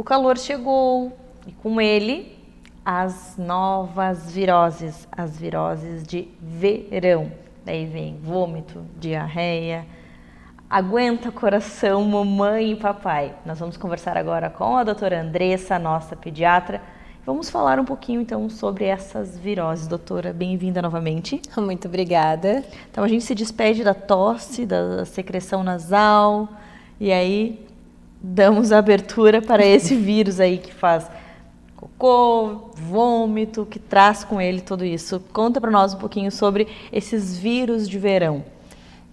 calor chegou e com ele as novas viroses, as viroses de verão. Daí vem vômito, diarreia, aguenta coração, mamãe e papai. Nós vamos conversar agora com a doutora Andressa, nossa pediatra. Vamos falar um pouquinho então sobre essas viroses. Doutora, bem-vinda novamente. Muito obrigada. Então a gente se despede da tosse, da secreção nasal e aí damos abertura para esse vírus aí que faz cocô, vômito, que traz com ele tudo isso. Conta para nós um pouquinho sobre esses vírus de verão.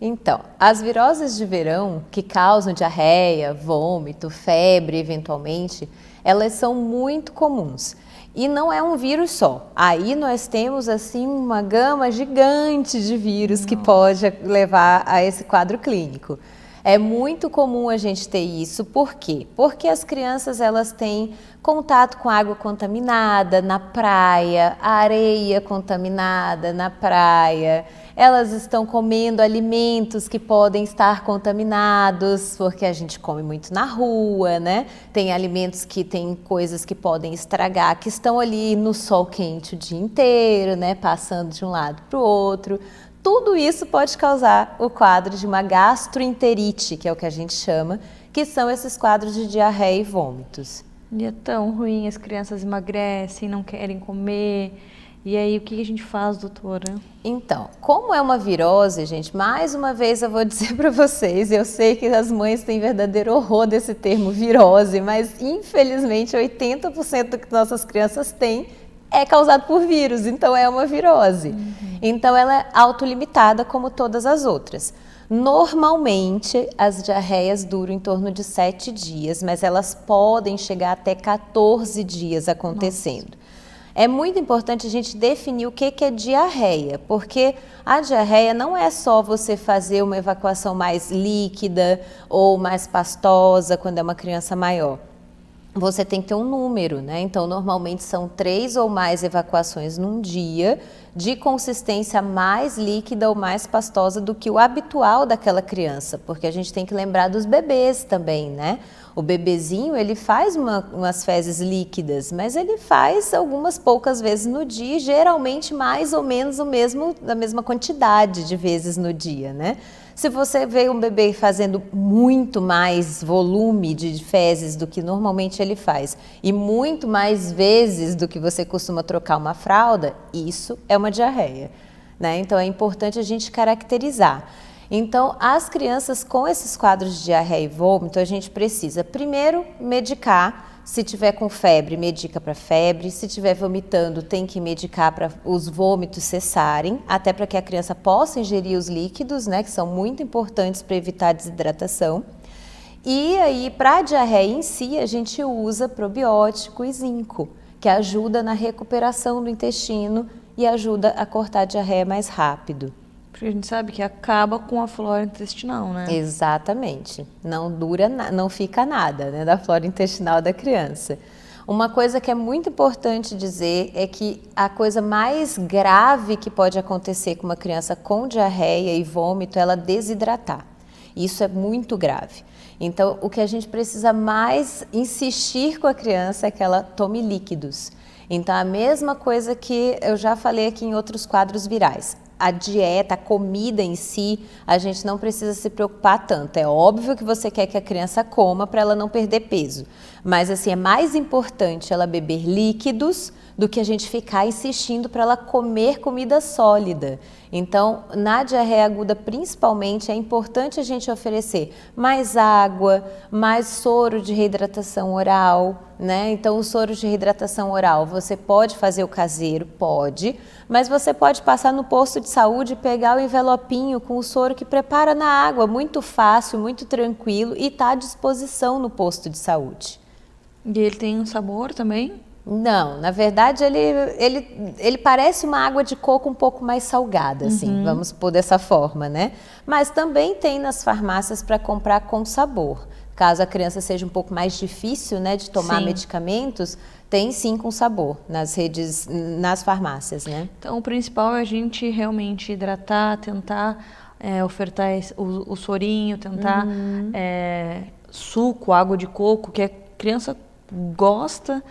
Então, as viroses de verão que causam diarreia, vômito, febre eventualmente, elas são muito comuns. E não é um vírus só. Aí nós temos assim uma gama gigante de vírus que pode levar a esse quadro clínico. É muito comum a gente ter isso. Por quê? Porque as crianças elas têm contato com água contaminada na praia, areia contaminada na praia. Elas estão comendo alimentos que podem estar contaminados, porque a gente come muito na rua, né? Tem alimentos que tem coisas que podem estragar, que estão ali no sol quente o dia inteiro, né? Passando de um lado para o outro. Tudo isso pode causar o quadro de uma gastroenterite, que é o que a gente chama, que são esses quadros de diarreia e vômitos. E é tão ruim, as crianças emagrecem, não querem comer. E aí, o que a gente faz, doutora? Então, como é uma virose, gente, mais uma vez eu vou dizer para vocês, eu sei que as mães têm verdadeiro horror desse termo virose, mas infelizmente 80% do que nossas crianças têm é causado por vírus, então é uma virose. Então ela é autolimitada como todas as outras. Normalmente as diarreias duram em torno de 7 dias, mas elas podem chegar até 14 dias acontecendo. É muito importante a gente definir o que é diarreia, porque a diarreia não é só você fazer uma evacuação mais líquida ou mais pastosa quando é uma criança maior. Você tem que ter um número, né? Então, normalmente são 3 ou mais evacuações num dia, de consistência mais líquida ou mais pastosa do que o habitual daquela criança, porque a gente tem que lembrar dos bebês também, né? O bebezinho, ele faz umas fezes líquidas, mas ele faz algumas poucas vezes no dia, geralmente mais ou menos a mesma quantidade de vezes no dia, né? Se você vê um bebê fazendo muito mais volume de fezes do que normalmente ele faz e muito mais vezes do que você costuma trocar uma fralda, isso é uma diarreia, né? Então é importante a gente caracterizar. Então, as crianças com esses quadros de diarreia e vômito, a gente precisa primeiro medicar. Se tiver com febre, medica para febre. Se tiver vomitando, tem que medicar para os vômitos cessarem, até para que a criança possa ingerir os líquidos, né, que são muito importantes para evitar desidratação. E aí, para a diarreia em si, a gente usa probiótico e zinco, que ajuda na recuperação do intestino e ajuda a cortar a diarreia mais rápido. Porque a gente sabe que acaba com a flora intestinal, né? Exatamente. Não dura, não fica nada, né, da flora intestinal da criança. Uma coisa que é muito importante dizer é que a coisa mais grave que pode acontecer com uma criança com diarreia e vômito é ela desidratar. Isso é muito grave. Então, o que a gente precisa mais insistir com a criança é que ela tome líquidos. Então, a mesma coisa que eu já falei aqui em outros quadros virais. A dieta, a comida em si, a gente não precisa se preocupar tanto. É óbvio que você quer que a criança coma para ela não perder peso. Mas assim, é mais importante ela beber líquidos do que a gente ficar insistindo para ela comer comida sólida. Então, na diarreia aguda, principalmente, é importante a gente oferecer mais água, mais soro de reidratação oral, né? Então, o soro de reidratação oral, você pode fazer o caseiro? Pode, mas você pode passar no posto de saúde e pegar o envelopinho com o soro que prepara na água, muito fácil, muito tranquilo e está à disposição no posto de saúde. E ele tem um sabor também? Não, na verdade ele parece uma água de coco um pouco mais salgada, assim, vamos pôr dessa forma, né? Mas também tem nas farmácias para comprar com sabor. Caso a criança seja um pouco mais difícil, né, de tomar medicamentos, tem sim com sabor nas redes, nas farmácias, né? Então o principal é a gente realmente hidratar, tentar ofertar o sorinho, tentar suco, água de coco, que a criança gosta,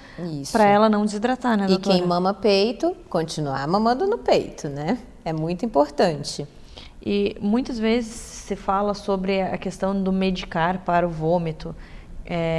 para ela não desidratar, né, doutora? E quem mama peito, continuar mamando no peito, né? É muito importante. E muitas vezes se fala sobre a questão do medicar para o vômito.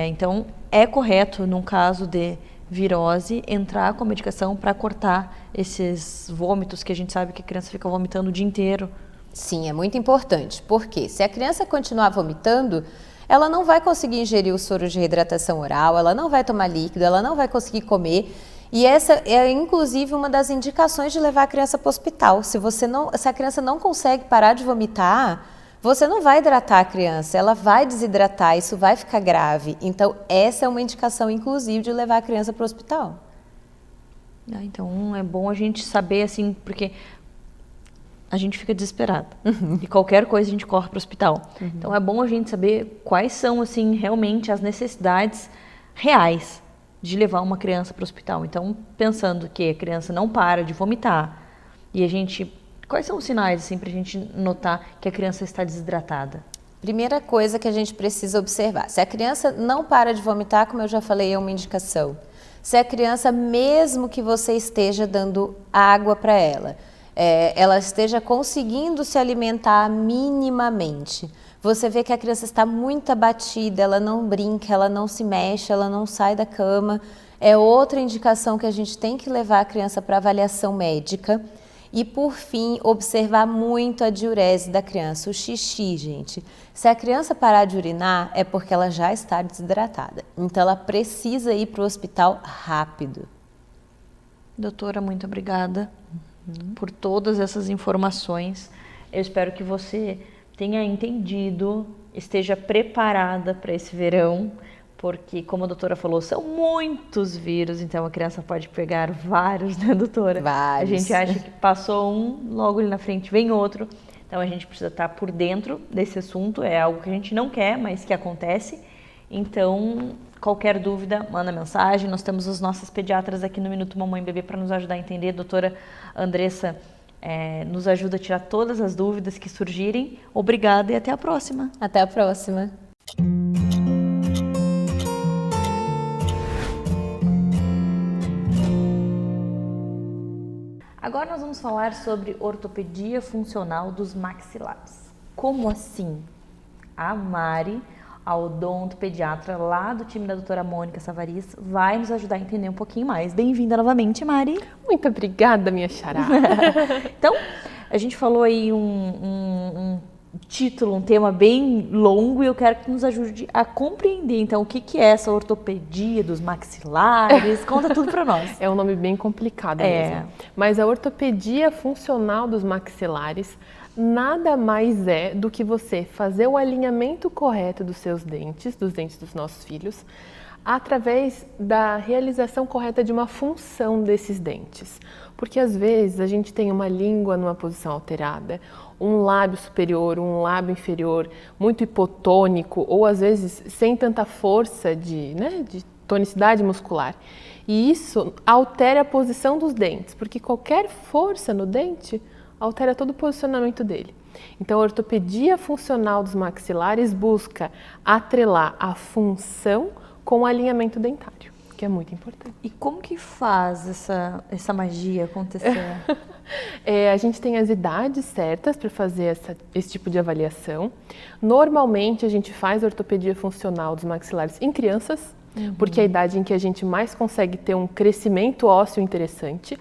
Então, é correto, num caso de virose, entrar com a medicação para cortar esses vômitos que a gente sabe que a criança fica vomitando o dia inteiro? Sim, é muito importante, porque se a criança continuar vomitando, ela não vai conseguir ingerir o soro de reidratação oral, ela não vai tomar líquido, ela não vai conseguir comer. E essa é, inclusive, uma das indicações de levar a criança para o hospital. Se a criança não consegue parar de vomitar, você não vai hidratar a criança, ela vai desidratar, isso vai ficar grave. Então, essa é uma indicação, inclusive, de levar a criança para o hospital. Então, é bom a gente saber, assim, porque a gente fica desesperado. E qualquer coisa a gente corre para o hospital. Então, é bom a gente saber quais são, assim, realmente as necessidades reais de levar uma criança para o hospital. Então, pensando que a criança não para de vomitar e a gente... Quais são os sinais, assim, para a gente notar que a criança está desidratada? Primeira coisa que a gente precisa observar. Se a criança não para de vomitar, como eu já falei, é uma indicação. Se a criança, mesmo que você esteja dando água para ela, ela esteja conseguindo se alimentar minimamente, você vê que a criança está muito abatida, ela não brinca, ela não se mexe, ela não sai da cama, é outra indicação que a gente tem que levar a criança para avaliação médica. E, por fim, observar muito a diurese da criança, o xixi, gente. Se a criança parar de urinar, é porque ela já está desidratada. Então, ela precisa ir para o hospital rápido. Doutora, muito obrigada por todas essas informações. Eu espero que você tenha entendido, esteja preparada para esse verão, porque, como a doutora falou, são muitos vírus, então a criança pode pegar vários, né, doutora? Vários. A gente acha que passou um, logo ali na frente vem outro. Então a gente precisa estar por dentro desse assunto, é algo que a gente não quer, mas que acontece. Então, qualquer dúvida, manda mensagem. Nós temos as nossas pediatras aqui no Minuto Mamãe e Bebê para nos ajudar a entender. A doutora Andressa nos ajuda a tirar todas as dúvidas que surgirem. Obrigada e até a próxima. Até a próxima. Agora nós vamos falar sobre ortopedia funcional dos maxilares. Como assim? A Mari, a odontopediatra lá do time da doutora Mônica Savariz, vai nos ajudar a entender um pouquinho mais. Bem-vinda novamente, Mari. Muito obrigada, minha xará. Então, a gente falou aí um título, um tema bem longo, e eu quero que nos ajude a compreender, então, o que é essa ortopedia dos maxilares. Conta tudo para nós. É um nome bem complicado mesmo. Mas a ortopedia funcional dos maxilares nada mais é do que você fazer o alinhamento correto dos seus dentes, dos dentes dos nossos filhos, através da realização correta de uma função desses dentes. Porque às vezes a gente tem uma língua numa posição alterada, um lábio superior, um lábio inferior muito hipotônico, ou às vezes sem tanta força de tonicidade muscular. E isso altera a posição dos dentes, porque qualquer força no dente altera todo o posicionamento dele. Então, a ortopedia funcional dos maxilares busca atrelar a função com o alinhamento dentário, que é muito importante. E como que faz essa magia acontecer? A gente tem as idades certas para fazer esse tipo de avaliação. Normalmente, a gente faz ortopedia funcional dos maxilares em crianças, porque é a idade em que a gente mais consegue ter um crescimento ósseo interessante.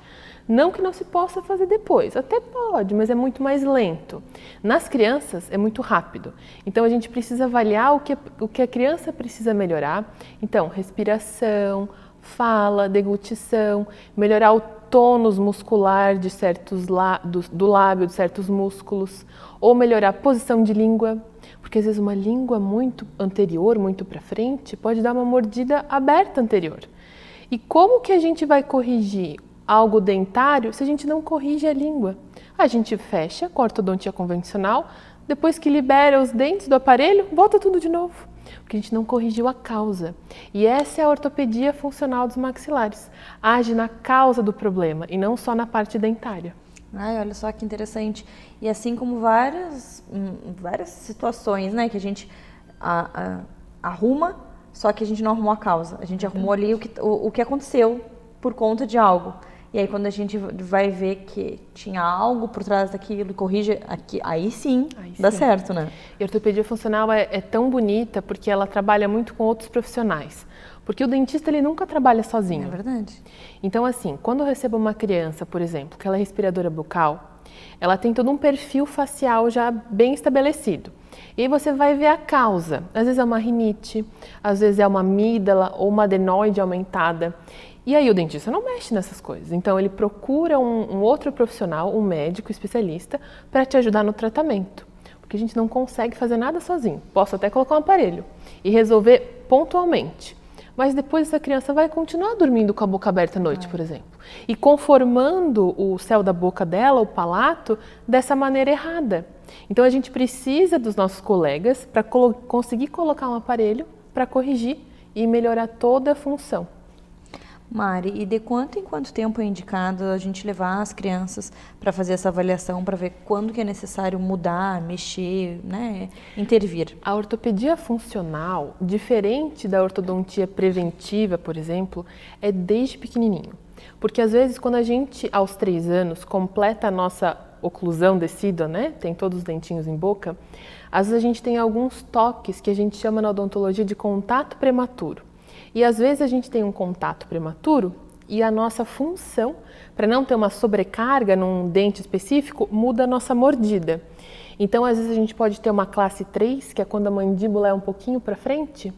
Não que não se possa fazer depois, até pode, mas é muito mais lento. Nas crianças é muito rápido, então a gente precisa avaliar o que a criança precisa melhorar. Então, respiração, fala, deglutição, melhorar o tônus muscular de do lábio, de certos músculos, ou melhorar a posição de língua, porque às vezes uma língua muito anterior, muito para frente, pode dar uma mordida aberta anterior. E como que a gente vai corrigir algo dentário se a gente não corrige a língua? A gente fecha com a ortodontia convencional, depois que libera os dentes do aparelho, volta tudo de novo, porque a gente não corrigiu a causa. E essa é a ortopedia funcional dos maxilares. Age na causa do problema e não só na parte dentária. Ai, olha só que interessante. E assim como várias situações, né, que a gente arruma só que a gente não arrumou a causa. A gente arrumou ali o que aconteceu por conta de algo. E aí quando a gente vai ver que tinha algo por trás daquilo e corrige, aí sim dá certo, né? E a ortopedia funcional é tão bonita porque ela trabalha muito com outros profissionais. Porque o dentista, ele nunca trabalha sozinho. É verdade. Então, assim, quando eu recebo uma criança, por exemplo, que ela é respiradora bucal, ela tem todo um perfil facial já bem estabelecido. E aí você vai ver a causa. Às vezes é uma rinite, às vezes é uma amígdala ou uma adenoide aumentada. E aí o dentista não mexe nessas coisas. Então ele procura um outro profissional, um médico especialista, para te ajudar no tratamento. Porque a gente não consegue fazer nada sozinho. Posso até colocar um aparelho e resolver pontualmente. Mas depois essa criança vai continuar dormindo com a boca aberta à noite, por exemplo. E conformando o céu da boca dela, o palato, dessa maneira errada. Então a gente precisa dos nossos colegas para conseguir colocar um aparelho para corrigir e melhorar toda a função. Mari, e de quanto em quanto tempo é indicado a gente levar as crianças para fazer essa avaliação, para ver quando que é necessário mudar, mexer, né, intervir? A ortopedia funcional, diferente da ortodontia preventiva, por exemplo, é desde pequenininho. Porque às vezes quando a gente, aos 3 anos, completa a nossa oclusão decídua, né, tem todos os dentinhos em boca, às vezes a gente tem alguns toques que a gente chama na odontologia de contato prematuro. E às vezes a gente tem um contato prematuro e a nossa função, para não ter uma sobrecarga num dente específico, muda a nossa mordida. Então, às vezes a gente pode ter uma classe 3, que é quando a mandíbula é um pouquinho para frente,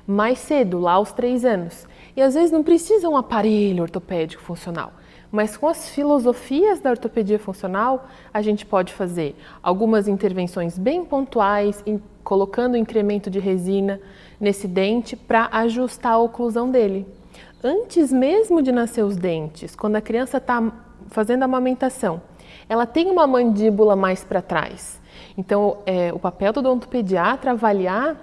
mais cedo, lá aos 3 anos. E às vezes não precisa um aparelho ortopédico funcional. Mas com as filosofias da ortopedia funcional, a gente pode fazer algumas intervenções bem pontuais, colocando incremento de resina nesse dente para ajustar a oclusão dele. Antes mesmo de nascer os dentes, quando a criança está fazendo a amamentação, ela tem uma mandíbula mais para trás. Então, o papel do odontopediatra é avaliar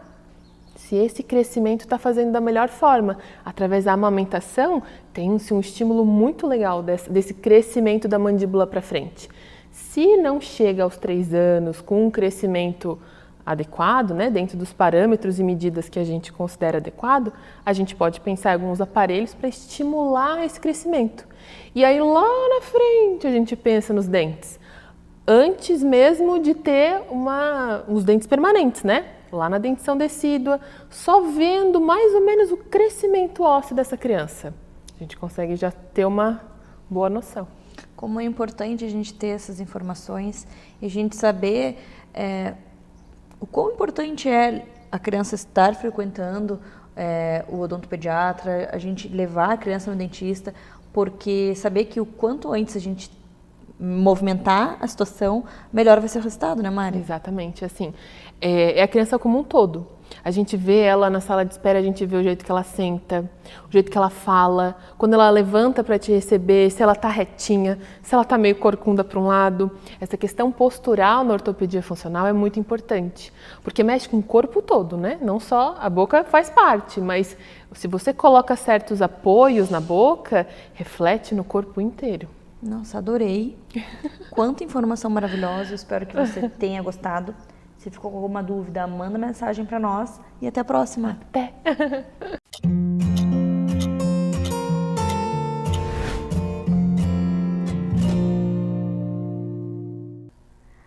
se esse crescimento está fazendo da melhor forma. Através da amamentação, tem-se um estímulo muito legal desse crescimento da mandíbula para frente. Se não chega aos 3 anos com um crescimento adequado, né, dentro dos parâmetros e medidas que a gente considera adequado, a gente pode pensar em alguns aparelhos para estimular esse crescimento. E aí lá na frente a gente pensa nos dentes, antes mesmo de ter os dentes permanentes, né? Lá na dentição decídua, só vendo mais ou menos o crescimento ósseo dessa criança. A gente consegue já ter uma boa noção. Como é importante a gente ter essas informações e a gente saber o quão importante é a criança estar frequentando o odontopediatra, a gente levar a criança no dentista, porque saber que o quanto antes a gente movimentar a situação, melhor vai ser o resultado, né, Mari? Exatamente, assim, é a criança como um todo. A gente vê ela na sala de espera, a gente vê o jeito que ela senta, o jeito que ela fala, quando ela levanta para te receber, se ela tá retinha, se ela tá meio corcunda para um lado. Essa questão postural na ortopedia funcional é muito importante, porque mexe com o corpo todo, né? Não só a boca faz parte, mas se você coloca certos apoios na boca, reflete no corpo inteiro. Nossa, adorei. Quanta informação maravilhosa, espero que você tenha gostado. Se ficou com alguma dúvida, manda mensagem para nós e até a próxima. Até!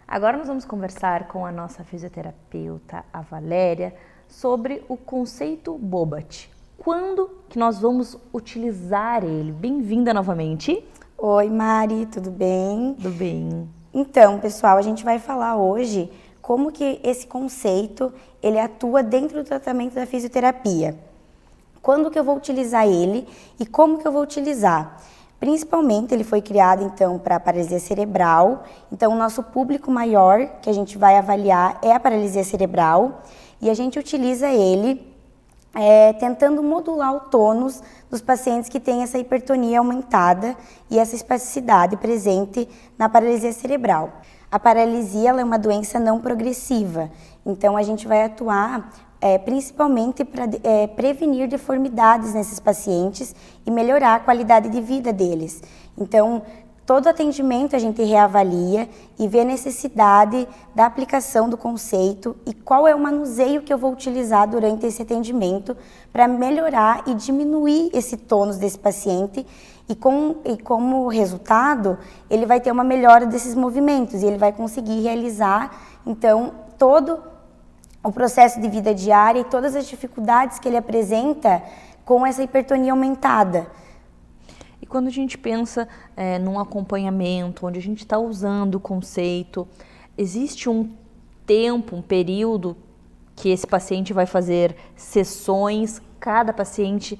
Agora nós vamos conversar com a nossa fisioterapeuta, a Valéria, sobre o conceito Bobat. Quando que nós vamos utilizar ele? Bem-vinda novamente. Oi, Mari, tudo bem? Tudo bem. Então, pessoal, a gente vai falar hoje como que esse conceito ele atua dentro do tratamento da fisioterapia. Quando que eu vou utilizar ele e como que eu vou utilizar? Principalmente ele foi criado então para paralisia cerebral, então o nosso público maior que a gente vai avaliar é a paralisia cerebral e a gente utiliza ele tentando modular o tônus dos pacientes que têm essa hipertonia aumentada e essa espasticidade presente na paralisia cerebral. A paralisia ela é uma doença não progressiva, então a gente vai atuar principalmente para prevenir deformidades nesses pacientes e melhorar a qualidade de vida deles. Então, todo atendimento a gente reavalia e vê a necessidade da aplicação do conceito e qual é o manuseio que eu vou utilizar durante esse atendimento para melhorar e diminuir esse tônus desse paciente e como resultado, ele vai ter uma melhora desses movimentos e ele vai conseguir realizar, então, todo o processo de vida diária e todas as dificuldades que ele apresenta com essa hipertonia aumentada. E quando a gente pensa num acompanhamento, onde a gente está usando o conceito, existe um tempo, um período que esse paciente vai fazer sessões, cada paciente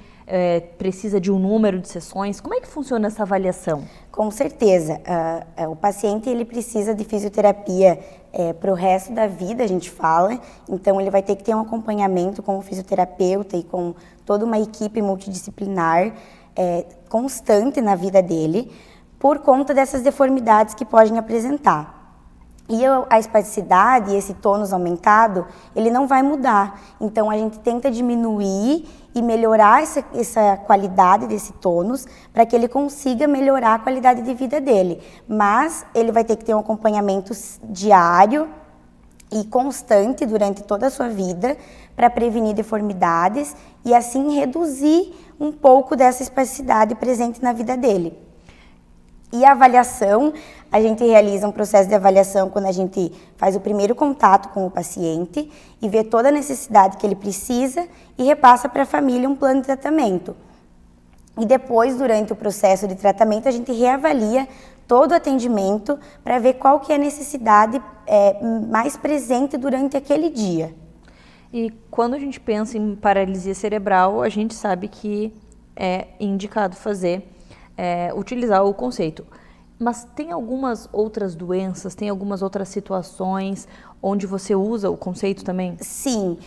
precisa de um número de sessões? Como é que funciona essa avaliação? Com certeza, o paciente ele precisa de fisioterapia para o resto da vida, a gente fala, então ele vai ter que ter um acompanhamento com o fisioterapeuta e com toda uma equipe multidisciplinar constante na vida dele, por conta dessas deformidades que podem apresentar. E a espasticidade e esse tônus aumentado, ele não vai mudar. Então, a gente tenta diminuir e melhorar essa qualidade desse tônus para que ele consiga melhorar a qualidade de vida dele. Mas ele vai ter que ter um acompanhamento diário e constante durante toda a sua vida para prevenir deformidades e assim reduzir um pouco dessa espasticidade presente na vida dele. E a avaliação, a gente realiza um processo de avaliação quando a gente faz o primeiro contato com o paciente e vê toda a necessidade que ele precisa e repassa para a família um plano de tratamento. E depois, durante o processo de tratamento, a gente reavalia todo o atendimento para ver qual que é a necessidade mais presente durante aquele dia. E quando a gente pensa em paralisia cerebral, a gente sabe que é indicado utilizar o conceito. Mas tem algumas outras doenças, tem algumas outras situações onde você usa o conceito também? Sim.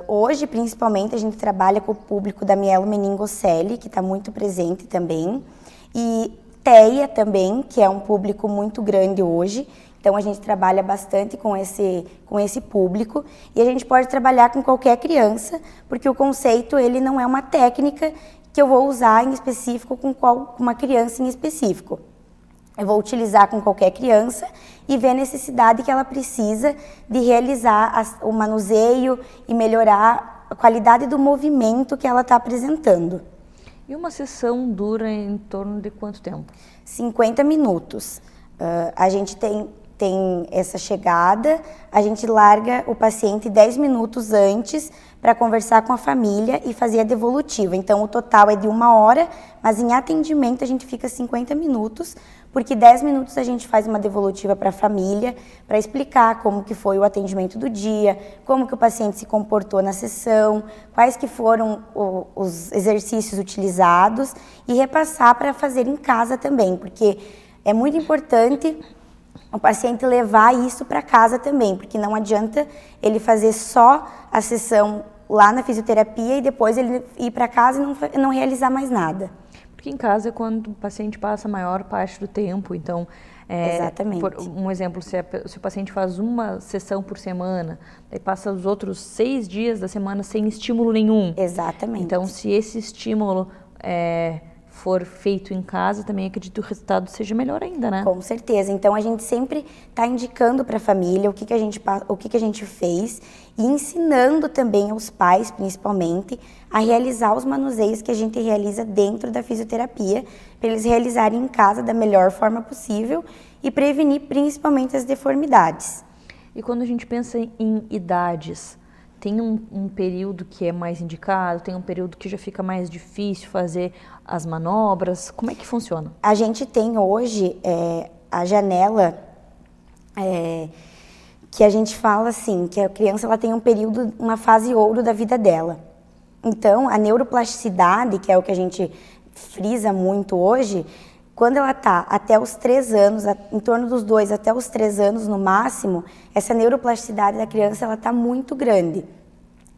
Hoje, principalmente, a gente trabalha com o público da mielomeningocele, que está muito presente também. E TEA também, que é um público muito grande hoje. Então, a gente trabalha bastante com esse público. E a gente pode trabalhar com qualquer criança, porque o conceito ele não é uma técnica que eu vou usar em específico com uma criança em específico. Eu vou utilizar com qualquer criança e ver a necessidade que ela precisa de realizar o manuseio e melhorar a qualidade do movimento que ela está apresentando. E uma sessão dura em torno de quanto tempo? 50 minutos. A gente tem essa chegada, a gente larga o paciente 10 minutos antes para conversar com a família e fazer a devolutiva. Então, o total é de 1 hora, mas em atendimento a gente fica 50 minutos, porque 10 minutos a gente faz uma devolutiva para a família, para explicar como que foi o atendimento do dia, como que o paciente se comportou na sessão, quais que foram os exercícios utilizados e repassar para fazer em casa também, porque é muito importante o paciente levar isso para casa também, porque não adianta ele fazer só a sessão lá na fisioterapia e depois ele ir para casa e não realizar mais nada. Porque em casa é quando o paciente passa a maior parte do tempo, então... Exatamente. Por um exemplo, se o paciente faz uma sessão por semana, daí passa os outros 6 dias da semana sem estímulo nenhum. Exatamente. Então, se esse estímulo for feito em casa, também acredito que o resultado seja melhor ainda, né? Com certeza. Então, a gente sempre está indicando para a família o que a gente fez e ensinando também aos pais, principalmente, a realizar os manuseios que a gente realiza dentro da fisioterapia, para eles realizarem em casa da melhor forma possível e prevenir principalmente as deformidades. E quando a gente pensa em idades, tem um período que é mais indicado, tem um período que já fica mais difícil fazer as manobras? Como é que funciona? A gente tem hoje a janela que a gente fala assim, que a criança ela tem um período, uma fase ouro da vida dela. Então, a neuroplasticidade, que é o que a gente frisa muito hoje, quando ela está até os 3 anos, em torno dos 2 até os 3 anos no máximo, essa neuroplasticidade da criança ela está muito grande.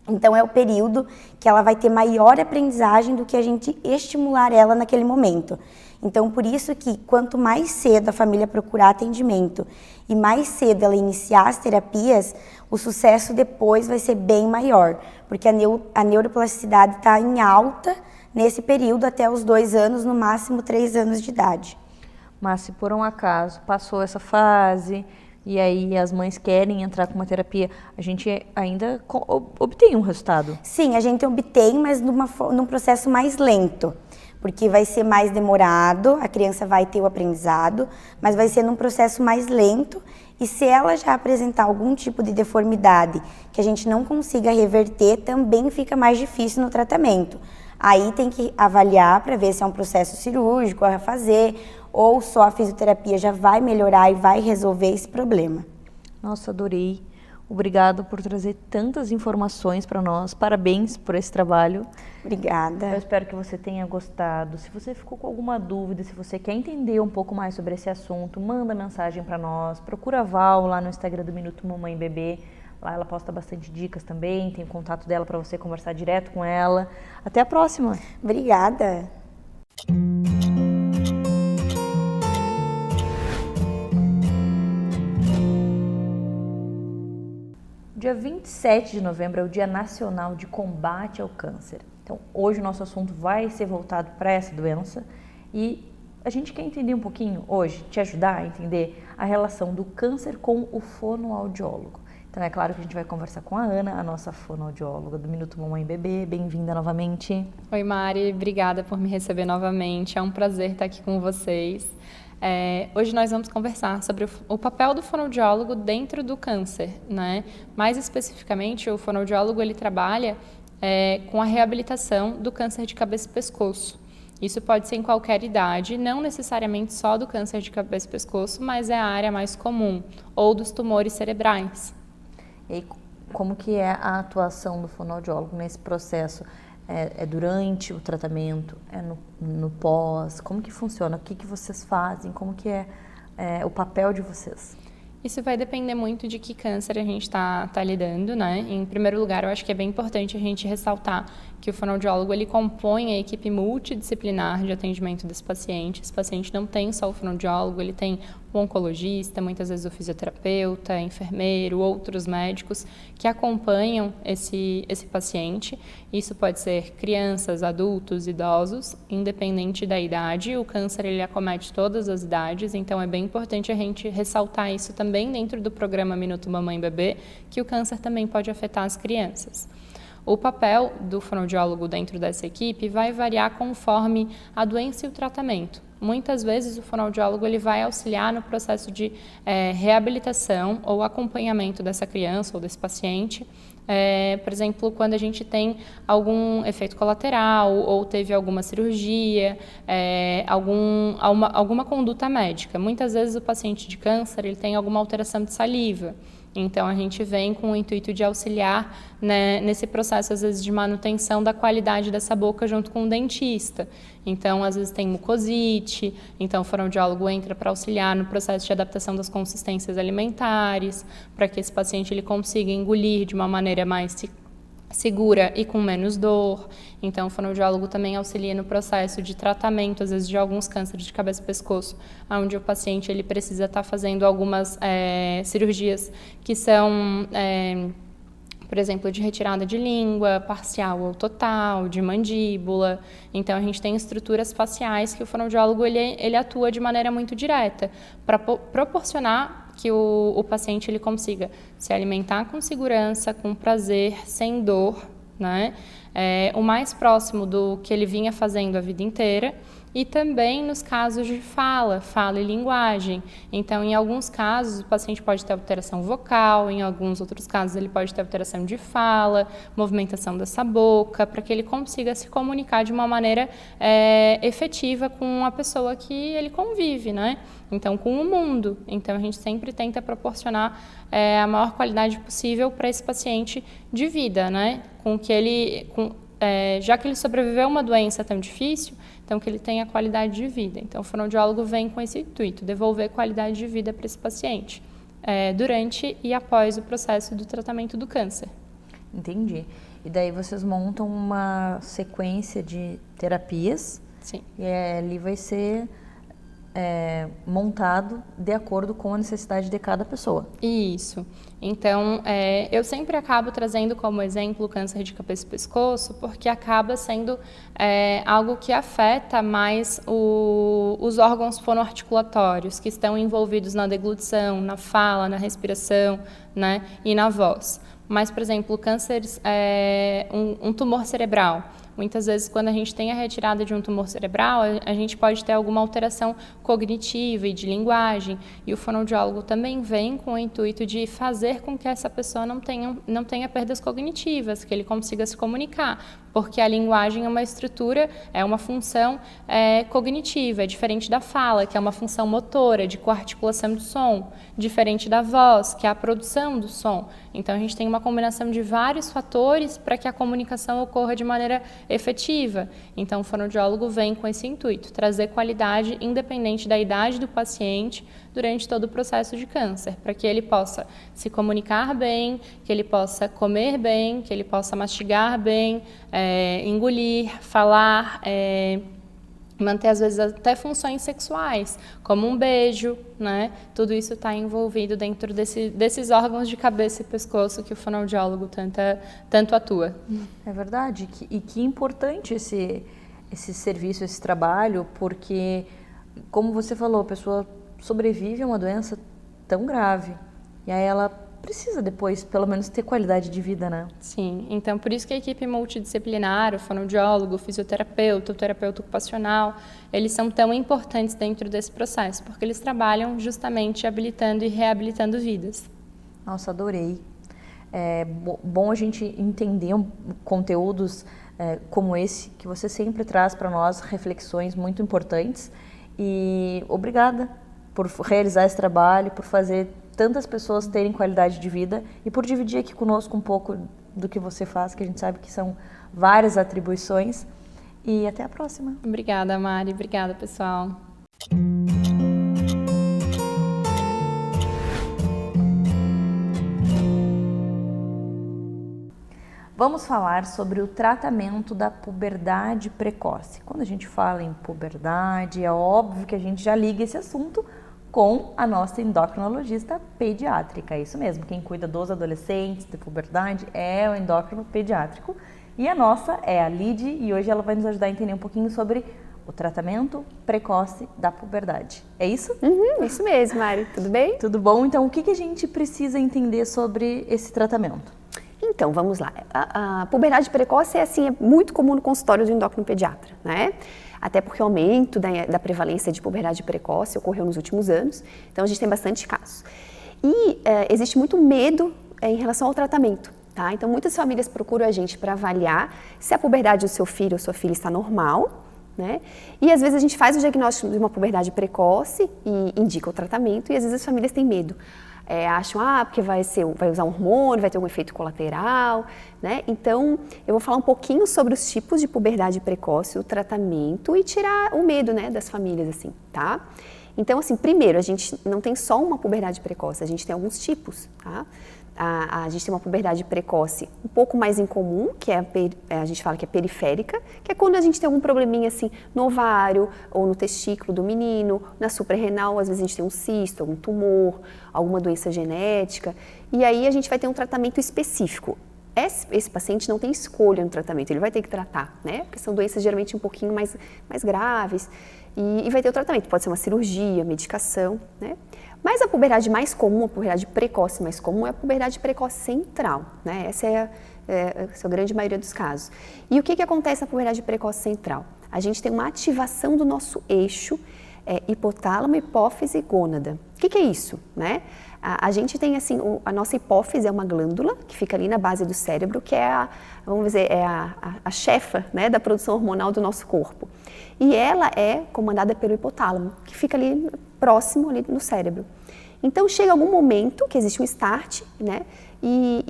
Então, é o período que ela vai ter maior aprendizagem do que a gente estimular ela naquele momento. Então, por isso que quanto mais cedo a família procurar atendimento e mais cedo ela iniciar as terapias, o sucesso depois vai ser bem maior, porque a neuroplasticidade está em alta nesse período até os 2 anos, no máximo 3 anos de idade. Mas se por um acaso passou essa fase e aí as mães querem entrar com uma terapia, a gente ainda obtém um resultado? Sim, a gente obtém, mas num processo mais lento, porque vai ser mais demorado, a criança vai ter o aprendizado, mas vai ser num processo mais lento, e se ela já apresentar algum tipo de deformidade que a gente não consiga reverter, também fica mais difícil no tratamento. Aí tem que avaliar para ver se é um processo cirúrgico a fazer, ou só a fisioterapia já vai melhorar e vai resolver esse problema. Nossa, adorei. Obrigada por trazer tantas informações para nós. Parabéns por esse trabalho. Obrigada. Eu espero que você tenha gostado. Se você ficou com alguma dúvida, se você quer entender um pouco mais sobre esse assunto, manda mensagem para nós. Procura a Val lá no Instagram do Minuto Mamãe Bebê. Lá ela posta bastante dicas também. Tem o contato dela para você conversar direto com ela. Até a próxima. Obrigada. Dia 27 de novembro é o Dia Nacional de Combate ao Câncer. Então, hoje o nosso assunto vai ser voltado para essa doença e a gente quer entender um pouquinho hoje, te ajudar a entender a relação do câncer com o fonoaudiólogo. Então, é claro que a gente vai conversar com a Ana, a nossa fonoaudióloga do Minuto Mamãe Bebê. Bem-vinda novamente. Oi, Mari. Obrigada por me receber novamente. É um prazer estar aqui com vocês. Hoje nós vamos conversar sobre o papel do fonoaudiólogo dentro do câncer, né? Mais especificamente, o fonoaudiólogo ele trabalha com a reabilitação do câncer de cabeça e pescoço. Isso pode ser em qualquer idade, não necessariamente só do câncer de cabeça e pescoço, mas é a área mais comum, ou dos tumores cerebrais. E aí, como que é a atuação do fonoaudiólogo nesse processo? É durante o tratamento? É no pós? Como que funciona? O que vocês fazem? Como que é o papel de vocês? Isso vai depender muito de que câncer a gente está lidando, né? Em primeiro lugar, eu acho que é bem importante a gente ressaltar que o fonoaudiólogo ele compõe a equipe multidisciplinar de atendimento desse paciente. Esse paciente não tem só o fonoaudiólogo, ele tem o oncologista, muitas vezes o fisioterapeuta, enfermeiro, outros médicos que acompanham esse paciente. Isso pode ser crianças, adultos, idosos, independente da idade. O câncer ele acomete todas as idades, então é bem importante a gente ressaltar isso também dentro do programa Minuto Mamãe Bebê, que o câncer também pode afetar as crianças. O papel do fonoaudiólogo dentro dessa equipe vai variar conforme a doença e o tratamento. Muitas vezes o fonoaudiólogo ele vai auxiliar no processo de reabilitação ou acompanhamento dessa criança ou desse paciente. Por exemplo, quando a gente tem algum efeito colateral ou teve alguma cirurgia, alguma conduta médica. Muitas vezes o paciente de câncer ele tem alguma alteração de saliva. Então, a gente vem com o intuito de auxiliar, né, nesse processo, às vezes, de manutenção da qualidade dessa boca junto com o dentista. Então, às vezes tem mucosite, então o fonoaudiólogo entra para auxiliar no processo de adaptação das consistências alimentares, para que esse paciente ele consiga engolir de uma maneira mais segura e com menos dor. Então, o fonoaudiólogo também auxilia no processo de tratamento, às vezes, de alguns cânceres de cabeça e pescoço, onde o paciente ele precisa estar fazendo algumas cirurgias que são, por exemplo, de retirada de língua, parcial ou total, de mandíbula. Então, a gente tem estruturas faciais que o fonoaudiólogo ele atua de maneira muito direta para proporcionar que o paciente ele consiga se alimentar com segurança, com prazer, sem dor, né? O mais próximo do que ele vinha fazendo a vida inteira. E também nos casos de fala e linguagem. Então, em alguns casos, o paciente pode ter alteração vocal, em alguns outros casos, ele pode ter alteração de fala, movimentação dessa boca, para que ele consiga se comunicar de uma maneira efetiva com a pessoa que ele convive, né? Então, com o mundo. Então, a gente sempre tenta proporcionar a maior qualidade possível para esse paciente de vida, né? Já que ele sobreviveu a uma doença tão difícil, então que ele tenha qualidade de vida. Então, o fonoaudiólogo vem com esse intuito, devolver qualidade de vida para esse paciente, durante e após o processo do tratamento do câncer. Entendi. E daí vocês montam uma sequência de terapias. Sim. E ali vai ser montado de acordo com a necessidade de cada pessoa. Isso. Então, eu sempre acabo trazendo como exemplo o câncer de cabeça e pescoço, porque acaba sendo algo que afeta mais os órgãos fonoarticulatórios, que estão envolvidos na deglutição, na fala, na respiração, né, e na voz. Mas, por exemplo, o câncer, um tumor cerebral. Muitas vezes, quando a gente tem a retirada de um tumor cerebral, a gente pode ter alguma alteração cognitiva e de linguagem. E o fonoaudiólogo também vem com o intuito de fazer com que essa pessoa não tenha perdas cognitivas, que ele consiga se comunicar. Porque a linguagem é uma estrutura, é uma função cognitiva, é diferente da fala, que é uma função motora, de coarticulação do som, diferente da voz, que é a produção do som. Então, a gente tem uma combinação de vários fatores para que a comunicação ocorra de maneira efetiva. Então, o fonoaudiólogo vem com esse intuito, trazer qualidade independente da idade do paciente durante todo o processo de câncer, para que ele possa se comunicar bem, que ele possa comer bem, que ele possa mastigar bem, engolir, falar, manter às vezes até funções sexuais, como um beijo, né? Tudo isso está envolvido dentro desses órgãos de cabeça e pescoço que o fonoaudiólogo tanto atua. É verdade, e que importante esse serviço, esse trabalho, porque, como você falou, a pessoa sobrevive a uma doença tão grave, e aí ela precisa depois, pelo menos, ter qualidade de vida, né? Sim, então por isso que a equipe multidisciplinar, o fonoaudiólogo, o fisioterapeuta, o terapeuta ocupacional, eles são tão importantes dentro desse processo, porque eles trabalham justamente habilitando e reabilitando vidas. Nossa, adorei. É bom a gente entender conteúdos como esse, que você sempre traz para nós, reflexões muito importantes. E obrigada por realizar esse trabalho, por fazer tantas pessoas terem qualidade de vida e por dividir aqui conosco um pouco do que você faz, que a gente sabe que são várias atribuições. E até a próxima. Obrigada, Mari. Obrigada, pessoal. Vamos falar sobre o tratamento da puberdade precoce. Quando a gente fala em puberdade, é óbvio que a gente já liga esse assunto com a nossa endocrinologista pediátrica. É isso mesmo, quem cuida dos adolescentes de puberdade é o endócrino pediátrico. E a nossa é a Lid, e hoje ela vai nos ajudar a entender um pouquinho sobre o tratamento precoce da puberdade. É isso? Isso mesmo, Mari. Tudo bem? Tudo bom? Então, o que a gente precisa entender sobre esse tratamento? Então, vamos lá. A puberdade precoce é muito comum no consultório do endócrino pediatra, né? Até porque o aumento da prevalência de puberdade precoce ocorreu nos últimos anos, então a gente tem bastante casos. E existe muito medo em relação ao tratamento, tá? Então, muitas famílias procuram a gente para avaliar se a puberdade do seu filho ou sua filha está normal, né? E às vezes a gente faz o diagnóstico de uma puberdade precoce e indica o tratamento, e às vezes as famílias têm medo. Acham, porque vai usar um hormônio, vai ter algum efeito colateral, né? Então, eu vou falar um pouquinho sobre os tipos de puberdade precoce, o tratamento e tirar o medo, né, das famílias, assim, tá? Então, assim, primeiro, a gente não tem só uma puberdade precoce, a gente tem alguns tipos, tá? A gente tem uma puberdade precoce um pouco mais incomum, que a gente fala que é periférica, que é quando a gente tem algum probleminha assim no ovário ou no testículo do menino, na suprarrenal, às vezes a gente tem um cisto, algum tumor, alguma doença genética, e aí a gente vai ter um tratamento específico. Esse paciente não tem escolha no tratamento, ele vai ter que tratar, né? Porque são doenças geralmente um pouquinho mais graves, e vai ter o tratamento, pode ser uma cirurgia, medicação, né? Mas a puberdade mais comum, a puberdade precoce mais comum é a puberdade precoce central, né? Essa é a grande maioria dos casos. E o que acontece na puberdade precoce central? A gente tem uma ativação do nosso eixo hipotálamo, hipófise e gônada. O que é isso, né? A gente tem assim, a nossa hipófise é uma glândula que fica ali na base do cérebro, que é vamos dizer, a chefa, né, da produção hormonal do nosso corpo. E ela é comandada pelo hipotálamo, que fica ali próximo ali no cérebro. Então chega algum momento que existe um start, né, e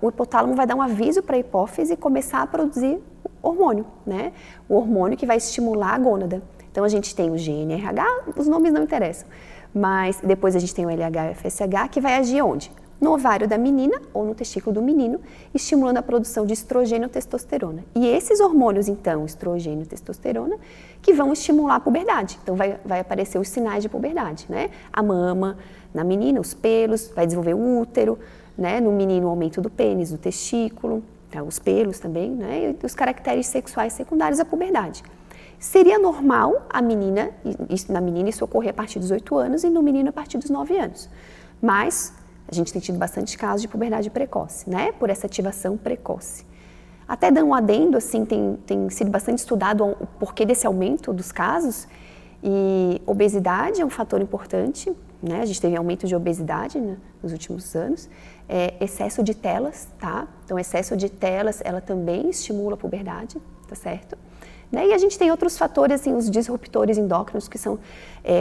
o hipotálamo vai dar um aviso para a hipófise e começar a produzir hormônio, né, o hormônio que vai estimular a gônada. Então a gente tem o GnRH, os nomes não interessam, mas depois a gente tem o LH e o FSH que vai agir onde? no ovário da menina ou no testículo do menino, estimulando a produção de estrogênio e testosterona. E esses hormônios, então, estrogênio e testosterona, que vão estimular a puberdade. Então, vai aparecer os sinais de puberdade, né? A mama, na menina, os pelos, vai desenvolver o útero, né? No menino, o aumento do pênis, do testículo, tá? Os pelos também, né? E os caracteres sexuais secundários à puberdade. Seria normal na menina isso ocorrer a partir dos 8 anos e no menino a partir dos 9 anos. Mas a gente tem tido bastante casos de puberdade precoce, né? Por essa ativação precoce. Até dando um adendo, assim, tem sido bastante estudado o porquê desse aumento dos casos. E obesidade é um fator importante, né? A gente teve aumento de obesidade, né, nos últimos anos. Excesso de telas, tá? Então, excesso de telas, ela também estimula a puberdade, tá certo? Né? E a gente tem outros fatores, assim, os disruptores endócrinos, que são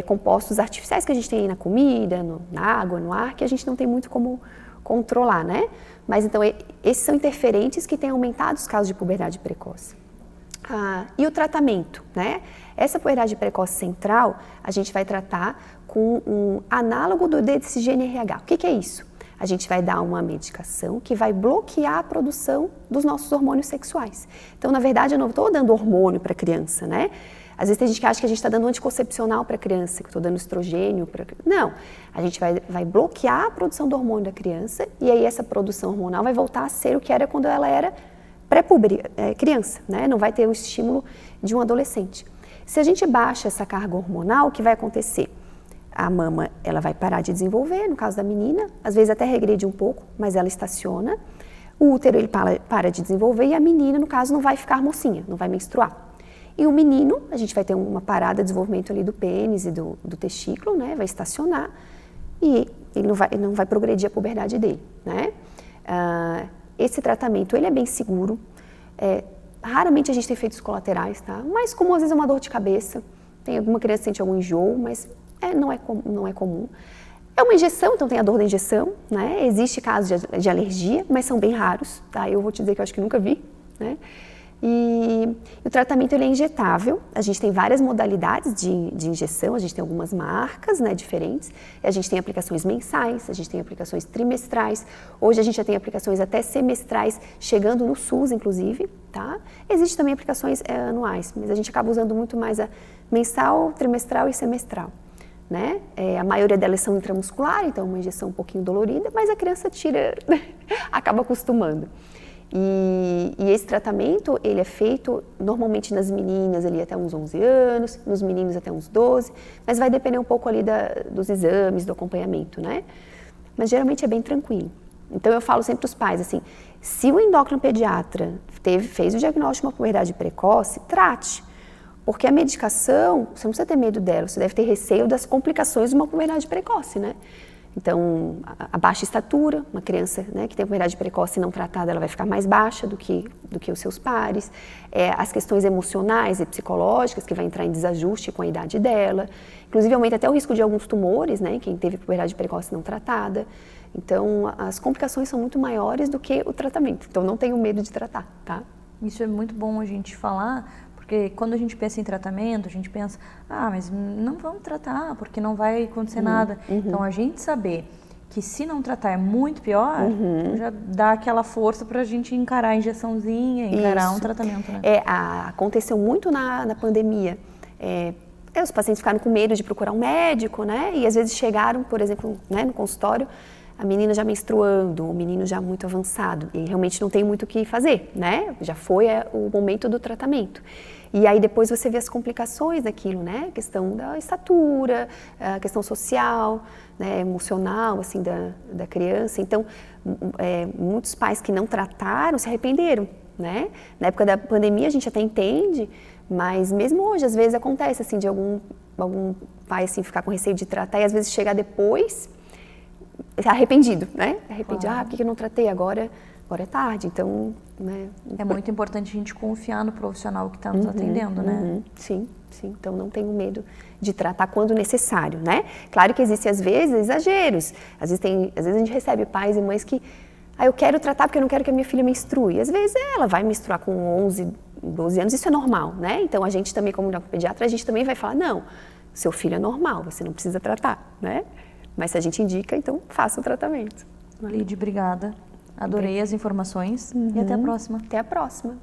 compostos artificiais que a gente tem aí na comida, na água, no ar, que a gente não tem muito como controlar, né? Mas então, esses são interferentes que têm aumentado os casos de puberdade precoce. E o tratamento, né? Essa puberdade precoce central, a gente vai tratar com um análogo do DCGNRH. O que é isso? A gente vai dar uma medicação que vai bloquear a produção dos nossos hormônios sexuais. Então, na verdade, eu não estou dando hormônio para a criança, né? Às vezes tem gente que acha que a gente está dando anticoncepcional para a criança, que eu estou dando estrogênio para... Não, a gente vai bloquear a produção do hormônio da criança e aí essa produção hormonal vai voltar a ser o que era quando ela era criança, né? Não vai ter o estímulo de um adolescente. Se a gente baixa essa carga hormonal, o que vai acontecer? A mama, ela vai parar de desenvolver, no caso da menina, às vezes até regrede um pouco, mas ela estaciona. O útero, ele para de desenvolver e a menina, no caso, não vai ficar mocinha, não vai menstruar. E o menino, a gente vai ter uma parada de desenvolvimento ali do pênis e do testículo, né? Vai estacionar e ele não vai progredir a puberdade dele, né? Esse tratamento, ele é bem seguro. Raramente a gente tem efeitos colaterais, tá? Mas como às vezes é uma dor de cabeça, tem alguma criança que sente algum enjoo, mas não é comum. É uma injeção, então tem a dor da injeção, né? Existe casos de alergia, mas são bem raros, tá? Eu vou te dizer que eu acho que nunca vi, né? E o tratamento, ele é injetável. A gente tem várias modalidades de injeção, a gente tem algumas marcas, né, diferentes. A gente tem aplicações mensais, a gente tem aplicações trimestrais. Hoje a gente já tem aplicações até semestrais, chegando no SUS, inclusive, tá? Existem também aplicações anuais, mas a gente acaba usando muito mais a mensal, trimestral e semestral, né? A maioria delas são intramuscular, então uma injeção um pouquinho dolorida, mas a criança acaba acostumando. E esse tratamento, ele é feito normalmente nas meninas ali até uns 11 anos, nos meninos até uns 12, mas vai depender um pouco ali dos exames, do acompanhamento, né? Mas geralmente é bem tranquilo. Então eu falo sempre para os pais, assim, se o endócrino pediatra fez o diagnóstico de uma puberdade precoce, trate. Porque a medicação, você não precisa ter medo dela, você deve ter receio das complicações de uma puberdade precoce, né? Então, a baixa estatura, uma criança, né, que tem puberdade precoce não tratada, ela vai ficar mais baixa do que os seus pares. As questões emocionais e psicológicas, que vai entrar em desajuste com a idade dela. Inclusive, aumenta até o risco de alguns tumores, né, quem teve puberdade precoce não tratada. Então, as complicações são muito maiores do que o tratamento. Então, não tenham medo de tratar, tá? Isso é muito bom a gente falar, porque quando a gente pensa em tratamento, a gente pensa, mas não vamos tratar, porque não vai acontecer nada. Então, a gente saber que se não tratar é muito pior, já dá aquela força para a gente encarar a injeçãozinha, encarar um tratamento, né? Aconteceu muito na pandemia. Os pacientes ficaram com medo de procurar um médico, né? E às vezes chegaram, por exemplo, né, no consultório, a menina já menstruando, o menino já muito avançado, e realmente não tem muito o que fazer, né? Já foi o momento do tratamento. E aí depois você vê as complicações daquilo, né? A questão da estatura, a questão social, né? Emocional, assim, da criança. Então, muitos pais que não trataram se arrependeram, né? Na época da pandemia a gente até entende, mas mesmo hoje, às vezes acontece, assim, de algum pai, assim, ficar com receio de tratar e às vezes chegar depois arrependido, né? Arrependido, por que eu não tratei agora é tarde, então, né? É muito importante a gente confiar no profissional que está nos atendendo, né? Sim, então não tenho medo de tratar quando necessário, né? Claro que existem às vezes exageros, às vezes a gente recebe pais e mães que, eu quero tratar porque eu não quero que a minha filha menstrue, às vezes ela vai menstruar com 11, 12 anos, isso é normal, né? Então a gente também, como pediatra, a gente também vai falar, não, seu filho é normal, você não precisa tratar, né? Mas se a gente indica, então faça o tratamento. Lide, obrigada. Adorei as informações e até a próxima. Até a próxima.